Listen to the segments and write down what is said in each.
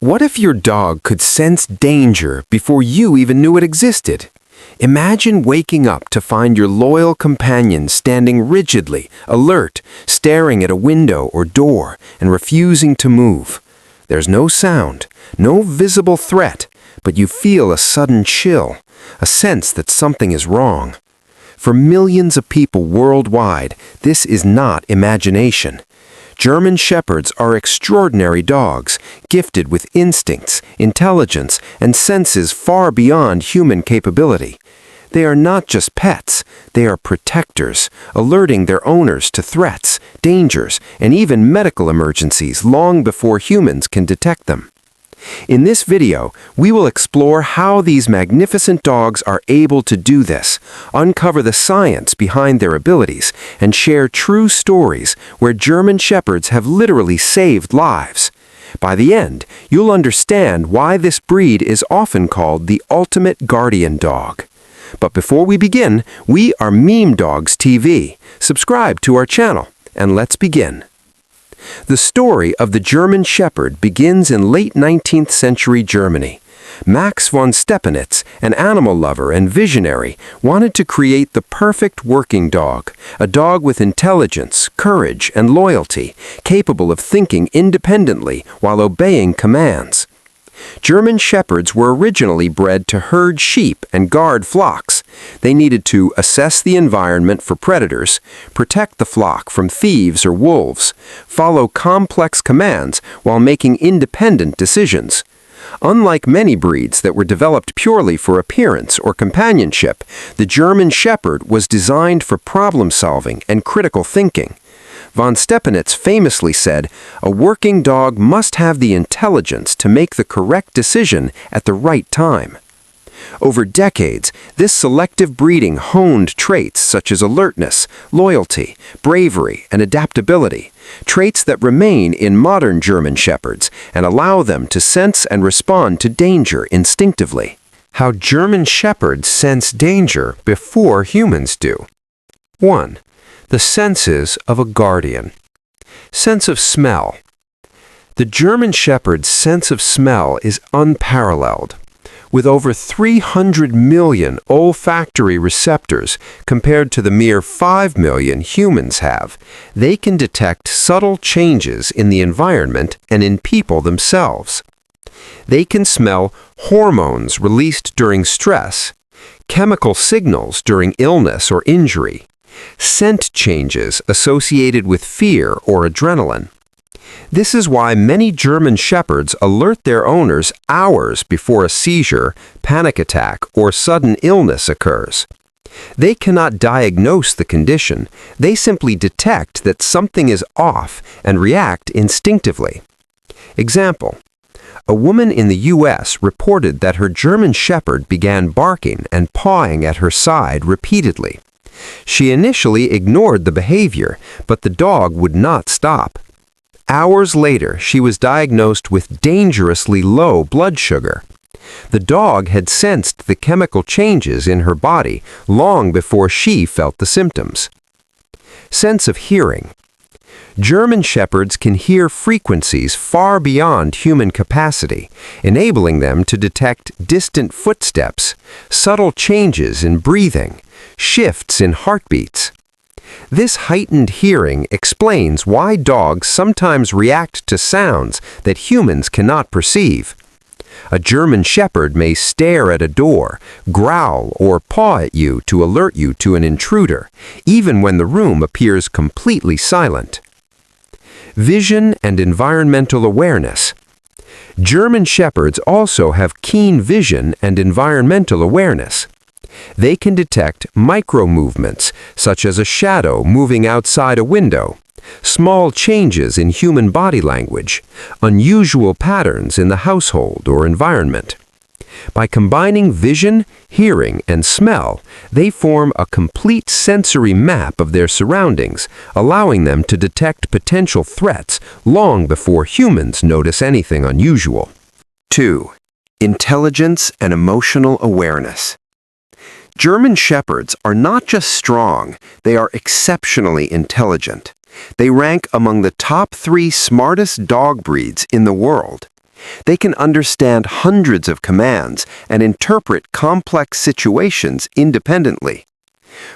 What if your dog could sense danger before you even knew it existed? Imagine waking up to find your loyal companion standing rigidly, alert, staring at a window or door and refusing to move. There's no sound, no visible threat, but you feel a sudden chill, a sense that something is wrong. For millions of people worldwide, this is not imagination. German Shepherds are extraordinary dogs, gifted with instincts, intelligence, and senses far beyond human capability. They are not just pets, they are protectors, alerting their owners to threats, dangers, and even medical emergencies long before humans can detect them. In this video, we will explore how these magnificent dogs are able to do this, uncover the science behind their abilities, and share true stories where German Shepherds have literally saved lives. By the end, you'll understand why this breed is often called the ultimate guardian dog. But before we begin, we are Meme Dogs TV. Subscribe to our channel, and let's begin. The story of the German Shepherd begins in late 19th century Germany. Max von Stepanitz, an animal lover and visionary, wanted to create the perfect working dog, a dog with intelligence, courage, and loyalty, capable of thinking independently while obeying commands. German Shepherds were originally bred to herd sheep and guard flocks. They needed to assess the environment for predators, protect the flock from thieves or wolves, follow complex commands while making independent decisions. Unlike many breeds that were developed purely for appearance or companionship, the German Shepherd was designed for problem-solving and critical thinking. Von Stepanitz famously said, "A working dog must have the intelligence to make the correct decision at the right time." Over decades, this selective breeding honed traits such as alertness, loyalty, bravery, and adaptability, traits that remain in modern German Shepherds and allow them to sense and respond to danger instinctively. How German Shepherds sense danger before humans do. 1. The senses of a guardian. Sense of smell. The German Shepherd's sense of smell is unparalleled. With over 300 million olfactory receptors compared to the mere 5 million humans have, they can detect subtle changes in the environment and in people themselves. They can smell hormones released during stress, chemical signals during illness or injury, scent changes associated with fear or adrenaline. This is why many German Shepherds alert their owners hours before a seizure, panic attack, or sudden illness occurs. They cannot diagnose the condition, they simply detect that something is off and react instinctively. Example: a woman in the U.S. reported that her German Shepherd began barking and pawing at her side repeatedly. She initially ignored the behavior, but the dog would not stop. Hours later, she was diagnosed with dangerously low blood sugar. The dog had sensed the chemical changes in her body long before she felt the symptoms. Sense of hearing. German Shepherds can hear frequencies far beyond human capacity, enabling them to detect distant footsteps, subtle changes in breathing, shifts in heartbeats. This heightened hearing explains why dogs sometimes react to sounds that humans cannot perceive. A German Shepherd may stare at a door, growl, or paw at you to alert you to an intruder, even when the room appears completely silent. Vision and environmental awareness. German Shepherds also have keen vision and environmental awareness. They can detect micro-movements, such as a shadow moving outside a window, small changes in human body language, unusual patterns in the household or environment. By combining vision, hearing, and smell, they form a complete sensory map of their surroundings, allowing them to detect potential threats long before humans notice anything unusual. 2. Intelligence and emotional awareness. German Shepherds are not just strong, they are exceptionally intelligent. They rank among the top 3 smartest dog breeds in the world. They can understand hundreds of commands and interpret complex situations independently.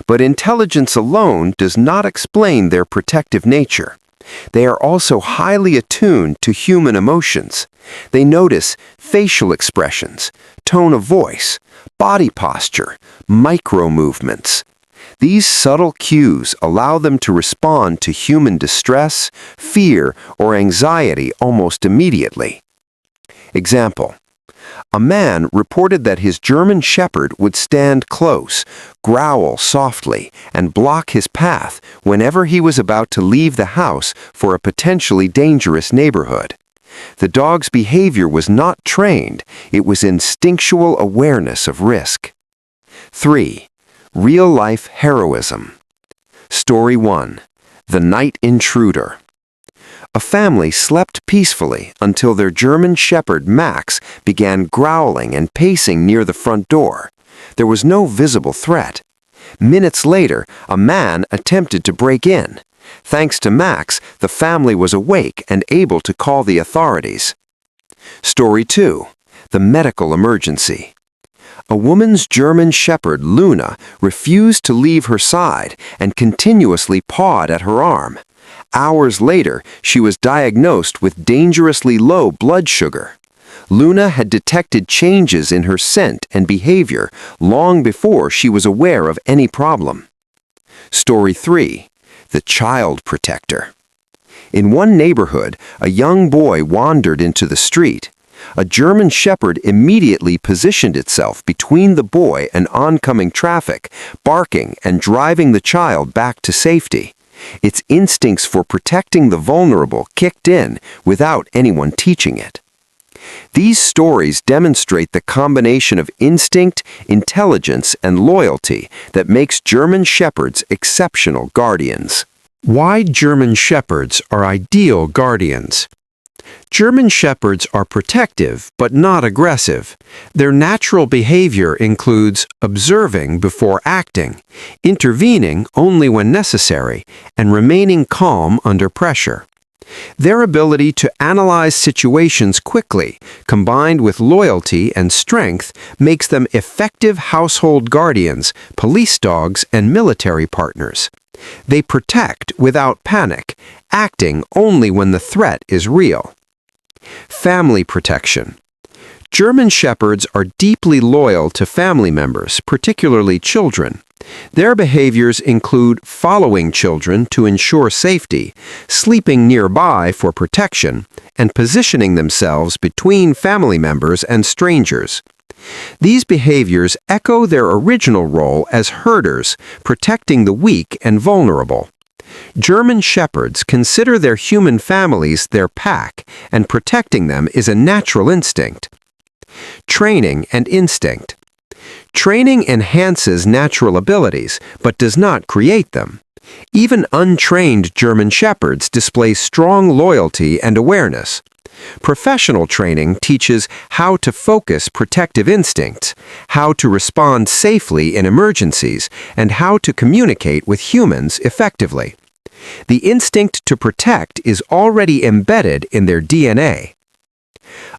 But intelligence alone does not explain their protective nature. They are also highly attuned to human emotions. They notice facial expressions, tone of voice, body posture, micro-movements. These subtle cues allow them to respond to human distress, fear, or anxiety almost immediately. Example: a man reported that his German Shepherd would stand close, growl softly, and block his path whenever he was about to leave the house for a potentially dangerous neighborhood. The dog's behavior was not trained, it was instinctual awareness of risk. 3. Real-life heroism. Story 1. The Night Intruder. A family slept peacefully until their German Shepherd Max began growling and pacing near the front door. There was no visible threat. Minutes later, a man attempted to break in. Thanks to Max, the family was awake and able to call the authorities. Story 2. The Medical Emergency. A woman's German Shepherd, Luna, refused to leave her side and continuously pawed at her arm. Hours later, she was diagnosed with dangerously low blood sugar. Luna had detected changes in her scent and behavior long before she was aware of any problem. Story 3. The Child Protector. In one neighborhood, a young boy wandered into the street. A German Shepherd immediately positioned itself between the boy and oncoming traffic, barking and driving the child back to safety. Its instincts for protecting the vulnerable kicked in without anyone teaching it. These stories demonstrate the combination of instinct, intelligence, and loyalty that makes German Shepherds exceptional guardians. Why German Shepherds are ideal guardians. German Shepherds are protective but not aggressive. Their natural behavior includes observing before acting, intervening only when necessary, and remaining calm under pressure. Their ability to analyze situations quickly, combined with loyalty and strength, makes them effective household guardians, police dogs, and military partners. They protect without panic, acting only when the threat is real. Family protection. German Shepherds are deeply loyal to family members, particularly children. Their behaviors include following children to ensure safety, sleeping nearby for protection, and positioning themselves between family members and strangers. These behaviors echo their original role as herders, protecting the weak and vulnerable. German Shepherds consider their human families their pack, and protecting them is a natural instinct. Training and instinct. Training enhances natural abilities, but does not create them. Even untrained German Shepherds display strong loyalty and awareness. Professional training teaches how to focus protective instincts, how to respond safely in emergencies, and how to communicate with humans effectively. The instinct to protect is already embedded in their DNA.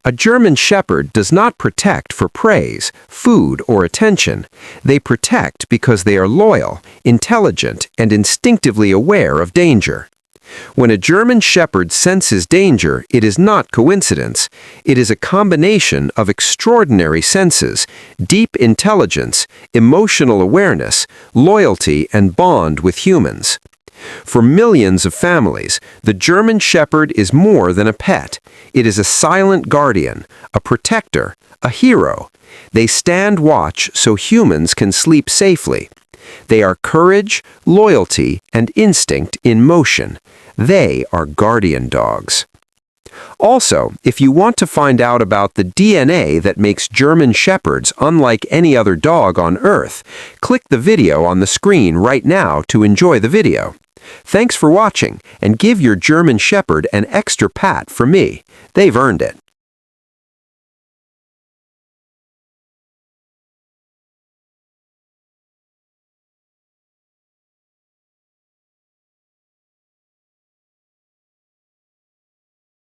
A German Shepherd does not protect for praise, food, or attention. They protect because they are loyal, intelligent, and instinctively aware of danger. When a German Shepherd senses danger, it is not coincidence. It is a combination of extraordinary senses, deep intelligence, emotional awareness, loyalty, and bond with humans. For millions of families, the German Shepherd is more than a pet. It is a silent guardian, a protector, a hero. They stand watch so humans can sleep safely. They are courage, loyalty, and instinct in motion. They are guardian dogs. Also, if you want to find out about the DNA that makes German Shepherds unlike any other dog on Earth, click the video on the screen right now to enjoy the video. Thanks for watching, and give your German Shepherd an extra pat from me. They've earned it.